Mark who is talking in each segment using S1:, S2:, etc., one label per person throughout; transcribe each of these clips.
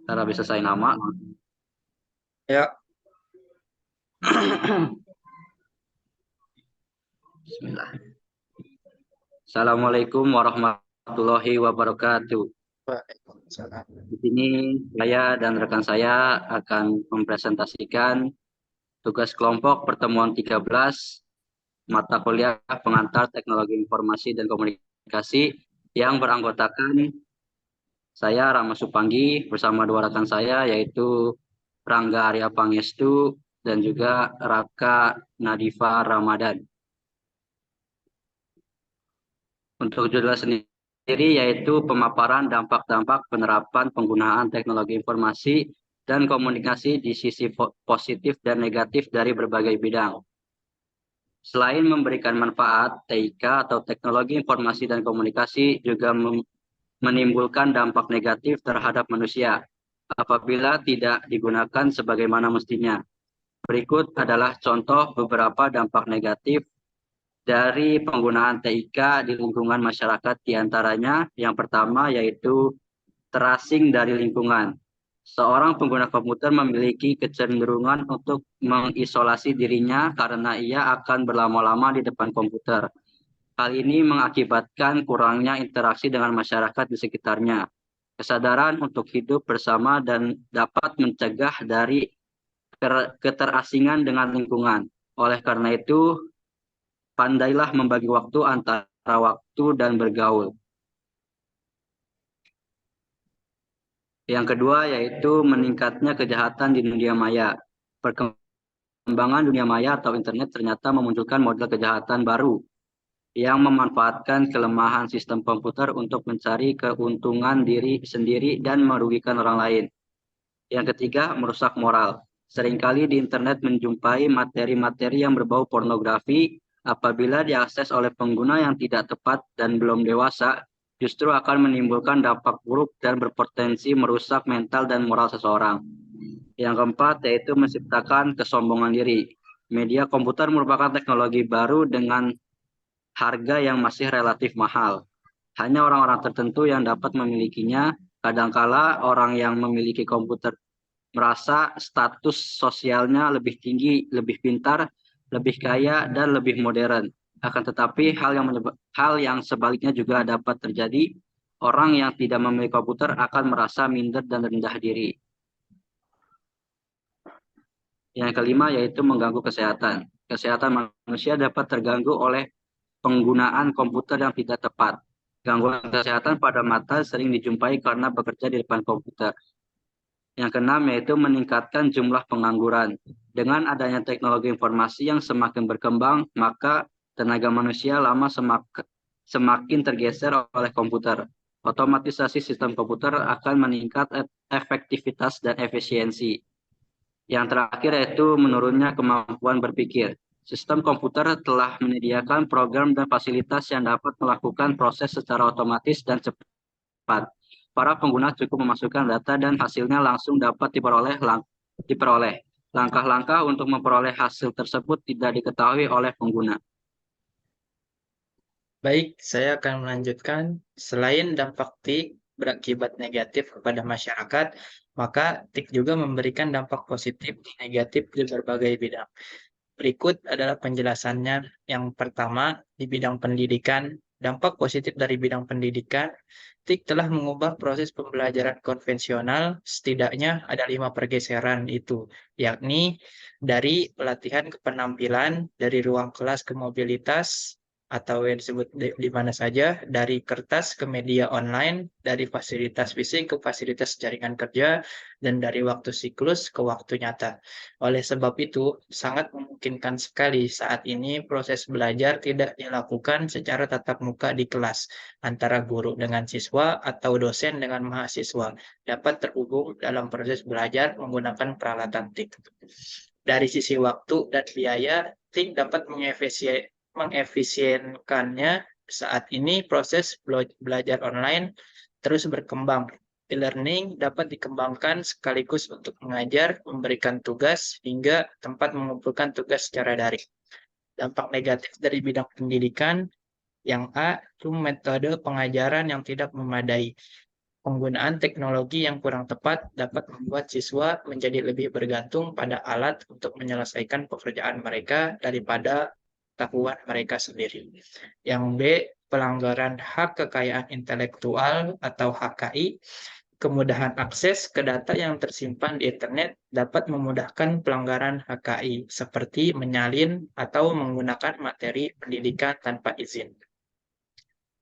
S1: Cara bisa saya nama.
S2: Ya,
S1: Bismillah. Assalamualaikum warahmatullahi wabarakatuh.
S2: Waalaikumsalam.
S1: Di sini saya dan rekan saya akan mempresentasikan tugas kelompok pertemuan 13 mata kuliah pengantar teknologi informasi dan komunikasi yang beranggotakan saya Rama Supanggi bersama dua rekan saya yaitu Rangga Arya Pangestu dan juga Raka Nadifa Ramadan. Untuk judul sendiri yaitu pemaparan dampak-dampak penerapan penggunaan teknologi informasi dan komunikasi di sisi positif dan negatif dari berbagai bidang. Selain memberikan manfaat, TIK atau teknologi informasi dan komunikasi juga menimbulkan dampak negatif terhadap manusia apabila tidak digunakan sebagaimana mestinya. Berikut adalah contoh beberapa dampak negatif dari penggunaan TIK di lingkungan masyarakat, diantaranya yang pertama yaitu terasing dari lingkungan. Seorang pengguna komputer memiliki kecenderungan untuk mengisolasi dirinya karena ia akan berlama-lama di depan komputer. Hal ini mengakibatkan kurangnya interaksi dengan masyarakat di sekitarnya. Kesadaran untuk hidup bersama dan dapat mencegah dari keterasingan dengan lingkungan. Oleh karena itu, pandailah membagi waktu antara waktu dan bergaul. Yang kedua yaitu meningkatnya kejahatan di dunia maya. Perkembangan dunia maya atau internet ternyata memunculkan model kejahatan baru yang memanfaatkan kelemahan sistem komputer untuk mencari keuntungan diri sendiri dan merugikan orang lain. Yang ketiga, merusak moral. Seringkali di internet menjumpai materi-materi yang berbau pornografi. Apabila diakses oleh pengguna yang tidak tepat dan belum dewasa, justru akan menimbulkan dampak buruk dan berpotensi merusak mental dan moral seseorang. Yang keempat, yaitu menciptakan kesombongan diri. Media komputer merupakan teknologi baru dengan harga yang masih relatif mahal. Hanya orang-orang tertentu yang dapat memilikinya. Kadangkala orang yang memiliki komputer merasa status sosialnya lebih tinggi, lebih pintar, lebih kaya, dan lebih modern. Akan tetapi hal yang sebaliknya juga dapat terjadi. Orang yang tidak memiliki komputer akan merasa minder dan rendah diri. Yang kelima yaitu mengganggu kesehatan. Kesehatan manusia dapat terganggu oleh penggunaan komputer yang tidak tepat. Gangguan kesehatan pada mata sering dijumpai karena bekerja di depan komputer. Yang keenam yaitu meningkatkan jumlah pengangguran. Dengan adanya teknologi informasi yang semakin berkembang, maka tenaga manusia lama semakin tergeser oleh komputer. Otomatisasi sistem komputer akan meningkat efektivitas dan efisiensi. Yang terakhir yaitu menurunnya kemampuan berpikir. Sistem komputer telah menyediakan program dan fasilitas yang dapat melakukan proses secara otomatis dan cepat. Para pengguna cukup memasukkan data dan hasilnya langsung dapat diperoleh. Langkah-langkah untuk memperoleh hasil tersebut tidak diketahui oleh pengguna.
S2: Baik, saya akan melanjutkan. Selain dampak TIK berakibat negatif kepada masyarakat, maka TIK juga memberikan dampak positif dan negatif di berbagai bidang. Berikut adalah penjelasannya. Yang pertama, di bidang pendidikan, dampak positif dari bidang pendidikan, TIK telah mengubah proses pembelajaran konvensional, setidaknya ada 5 pergeseran itu, yakni dari pelatihan ke penampilan, dari ruang kelas ke mobilitas, atau yang disebut di mana saja, dari kertas ke media online, dari fasilitas fisik ke fasilitas jaringan kerja, dan dari waktu siklus ke waktu nyata. Oleh sebab itu, sangat memungkinkan sekali saat ini proses belajar tidak dilakukan secara tatap muka di kelas, antara guru dengan siswa atau dosen dengan mahasiswa, dapat terhubung dalam proses belajar menggunakan peralatan TIK. Dari sisi waktu dan biaya, TIK dapat mengefisienkannya. Saat ini proses belajar online terus berkembang. E-learning dapat dikembangkan sekaligus untuk mengajar, memberikan tugas, hingga tempat mengumpulkan tugas secara daring. Dampak negatif dari bidang pendidikan yang A, itu metode pengajaran yang tidak memadai. Penggunaan teknologi yang kurang tepat dapat membuat siswa menjadi lebih bergantung pada alat untuk menyelesaikan pekerjaan mereka daripada pengetahuan mereka sendiri. Yang B, pelanggaran hak kekayaan intelektual atau HKI. Kemudahan akses ke data yang tersimpan di internet dapat memudahkan pelanggaran HKI, seperti menyalin atau menggunakan materi pendidikan tanpa izin.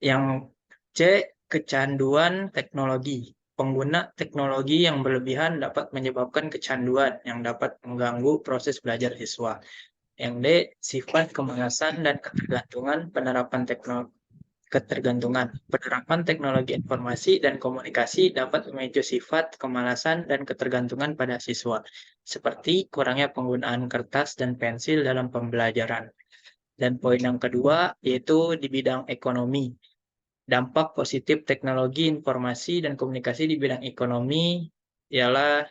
S2: Yang C, kecanduan teknologi. Pengguna teknologi yang berlebihan dapat menyebabkan kecanduan yang dapat mengganggu proses belajar siswa. Yang D, sifat kemalasan dan ketergantungan penerapan teknologi. Penerapan teknologi informasi dan komunikasi dapat memicu sifat kemalasan dan ketergantungan pada siswa, seperti kurangnya penggunaan kertas dan pensil dalam pembelajaran. Dan poin yang kedua yaitu di bidang ekonomi. Dampak positif teknologi informasi dan komunikasi di bidang ekonomi ialah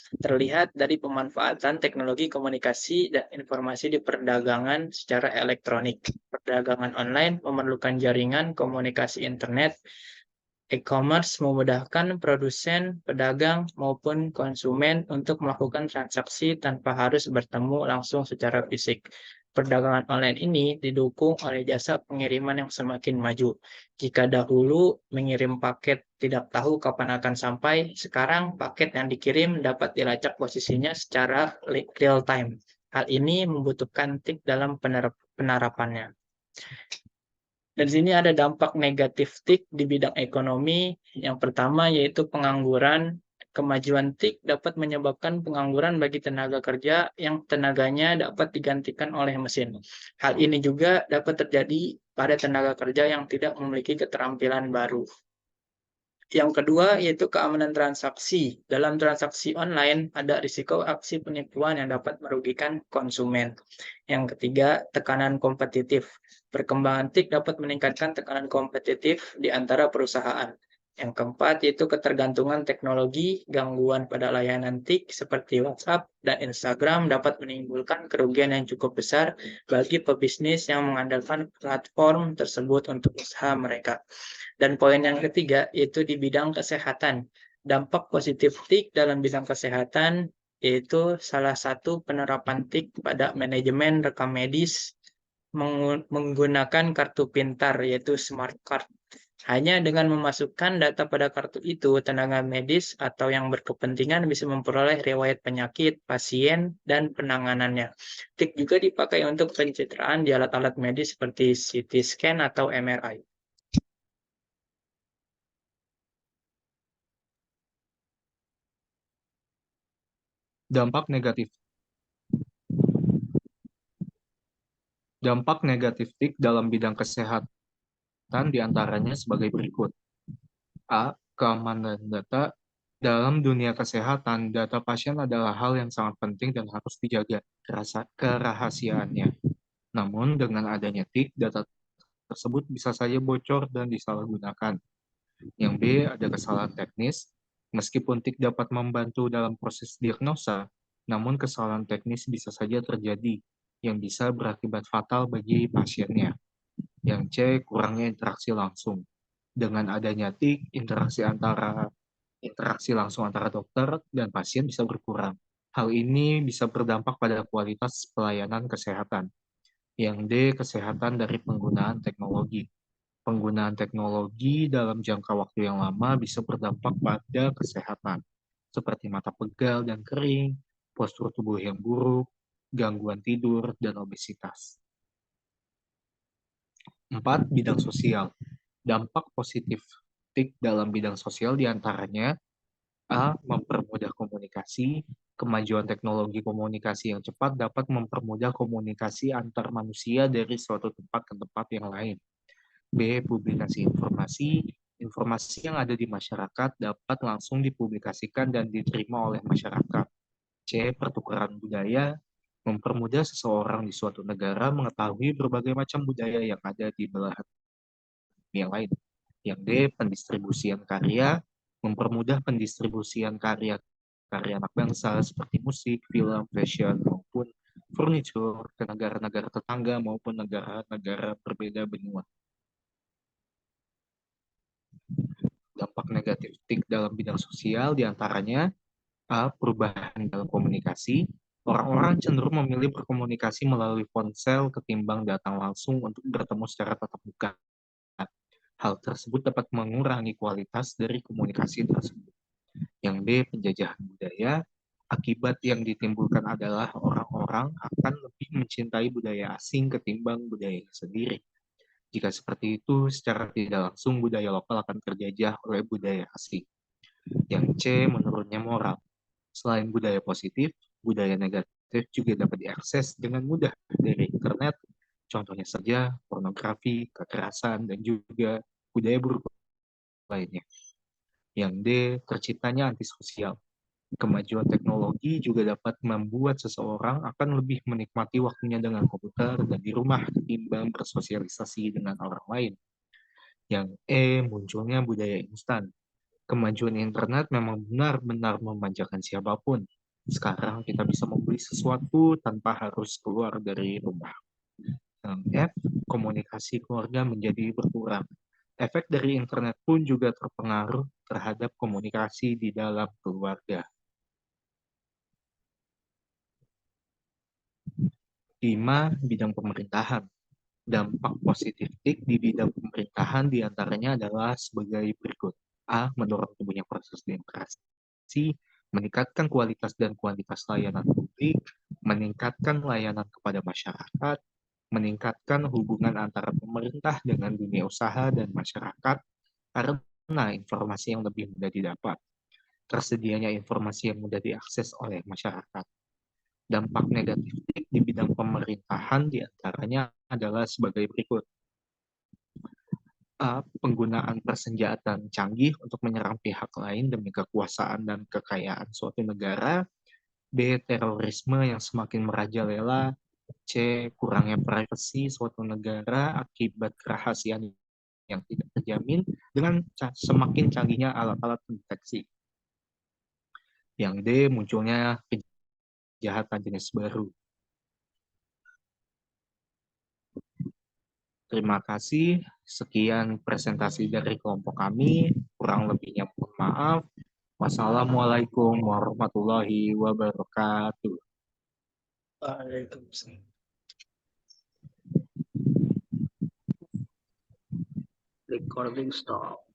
S2: terlihat dari pemanfaatan teknologi komunikasi dan informasi di perdagangan secara elektronik. Perdagangan online memerlukan jaringan komunikasi internet. E-commerce memudahkan produsen, pedagang, maupun konsumen untuk melakukan transaksi tanpa harus bertemu langsung secara fisik. Perdagangan online ini didukung oleh jasa pengiriman yang semakin maju. Jika dahulu mengirim paket tidak tahu kapan akan sampai, sekarang paket yang dikirim dapat dilacak posisinya secara real time. Hal ini membutuhkan TIK dalam penerapannya. Dan di sini ada dampak negatif TIK di bidang ekonomi. Yang pertama yaitu pengangguran. Kemajuan TIK dapat menyebabkan pengangguran bagi tenaga kerja yang tenaganya dapat digantikan oleh mesin. Hal ini juga dapat terjadi pada tenaga kerja yang tidak memiliki keterampilan baru. Yang kedua yaitu keamanan transaksi. Dalam transaksi online ada risiko aksi penipuan yang dapat merugikan konsumen. Yang ketiga, tekanan kompetitif. Perkembangan TIK dapat meningkatkan tekanan kompetitif di antara perusahaan. Yang keempat yaitu ketergantungan teknologi, gangguan pada layanan TIK seperti WhatsApp dan Instagram dapat menimbulkan kerugian yang cukup besar bagi pebisnis yang mengandalkan platform tersebut untuk usaha mereka. Dan poin yang ketiga yaitu di bidang kesehatan. Dampak positif TIK dalam bidang kesehatan yaitu salah satu penerapan TIK pada manajemen rekam medis menggunakan kartu pintar yaitu smart card. Hanya dengan memasukkan data pada kartu itu, tenaga medis atau yang berkepentingan bisa memperoleh riwayat penyakit, pasien, dan penanganannya. TIK juga dipakai untuk pencitraan di alat-alat medis seperti CT scan atau MRI.
S3: Dampak negatif. Dampak negatif TIK dalam bidang kesehatan diantaranya sebagai berikut. A. Keamanan data. Dalam dunia kesehatan, data pasien adalah hal yang sangat penting dan harus dijaga kerahasiaannya. Namun, dengan adanya TIK, data tersebut bisa saja bocor dan disalahgunakan. Yang B. Ada kesalahan teknis. Meskipun TIK dapat membantu dalam proses diagnosa, namun kesalahan teknis bisa saja terjadi yang bisa berakibat fatal bagi pasiennya. Yang C. Kurangnya interaksi langsung. Dengan adanya TIK, interaksi langsung antara dokter dan pasien bisa berkurang. Hal ini bisa berdampak pada kualitas pelayanan kesehatan. Yang D. Kesehatan dari penggunaan teknologi. Penggunaan teknologi dalam jangka waktu yang lama bisa berdampak pada kesehatan, seperti mata pegal dan kering, postur tubuh yang buruk, gangguan tidur, dan obesitas. 4. Bidang sosial. Dampak positif TIK dalam bidang sosial diantaranya A. Mempermudah komunikasi. Kemajuan teknologi komunikasi yang cepat dapat mempermudah komunikasi antar manusia dari suatu tempat ke tempat yang lain. B. Publikasi informasi. Informasi yang ada di masyarakat dapat langsung dipublikasikan dan diterima oleh masyarakat. C. Pertukaran budaya. Mempermudah seseorang di suatu negara mengetahui berbagai macam budaya yang ada di belahan dunia lain. Yang D. Pendistribusian karya. Mempermudah pendistribusian karya anak bangsa seperti musik, film, fashion, maupun furniture ke negara-negara tetangga maupun negara-negara berbeda benua. Dampak negatif TIK dalam bidang sosial diantaranya perubahan dalam komunikasi. Orang-orang cenderung memilih berkomunikasi melalui ponsel ketimbang datang langsung untuk bertemu secara tatap muka. Hal tersebut dapat mengurangi kualitas dari komunikasi tersebut. Yang B, penjajahan budaya. Akibat yang ditimbulkan adalah orang-orang akan lebih mencintai budaya asing ketimbang budaya sendiri. Jika seperti itu, secara tidak langsung budaya lokal akan terjajah oleh budaya asing. Yang C, menurunnya moral. Selain budaya positif, budaya negatif juga dapat diakses dengan mudah dari internet. Contohnya saja pornografi, kekerasan, dan juga budaya buruk lainnya. Yang D, terciptanya antisosial. Kemajuan teknologi juga dapat membuat seseorang akan lebih menikmati waktunya dengan komputer dan di rumah ketimbang bersosialisasi dengan orang lain. Yang E, munculnya budaya instan. Kemajuan internet memang benar-benar memanjakan siapapun. Sekarang kita bisa membeli sesuatu tanpa harus keluar dari rumah. Yang F, komunikasi keluarga menjadi berkurang. Efek dari internet pun juga terpengaruh terhadap komunikasi di dalam keluarga. 5. Bidang pemerintahan. Dampak positif TIK di bidang pemerintahan diantaranya adalah sebagai berikut. A. Mendorong tumbuhnya proses demokrasi, meningkatkan kualitas dan kuantitas layanan publik, meningkatkan layanan kepada masyarakat, meningkatkan hubungan antara pemerintah dengan dunia usaha dan masyarakat, karena informasi yang lebih mudah didapat, tersedianya informasi yang mudah diakses oleh masyarakat. Dampak negatif di bidang pemerintahan diantaranya adalah sebagai berikut. A. Penggunaan persenjataan canggih untuk menyerang pihak lain demi kekuasaan dan kekayaan suatu negara. B. Terorisme yang semakin merajalela. C. Kurangnya privasi suatu negara akibat kerahasiaan yang tidak terjamin dengan semakin canggihnya alat-alat pendeteksi. Yang D. Munculnya kejahatan jenis baru. Terima kasih. Sekian presentasi dari kelompok kami. Kurang lebihnya mohon maaf. Wassalamualaikum warahmatullahi wabarakatuh.
S2: Waalaikumsalam.
S1: Recording stop.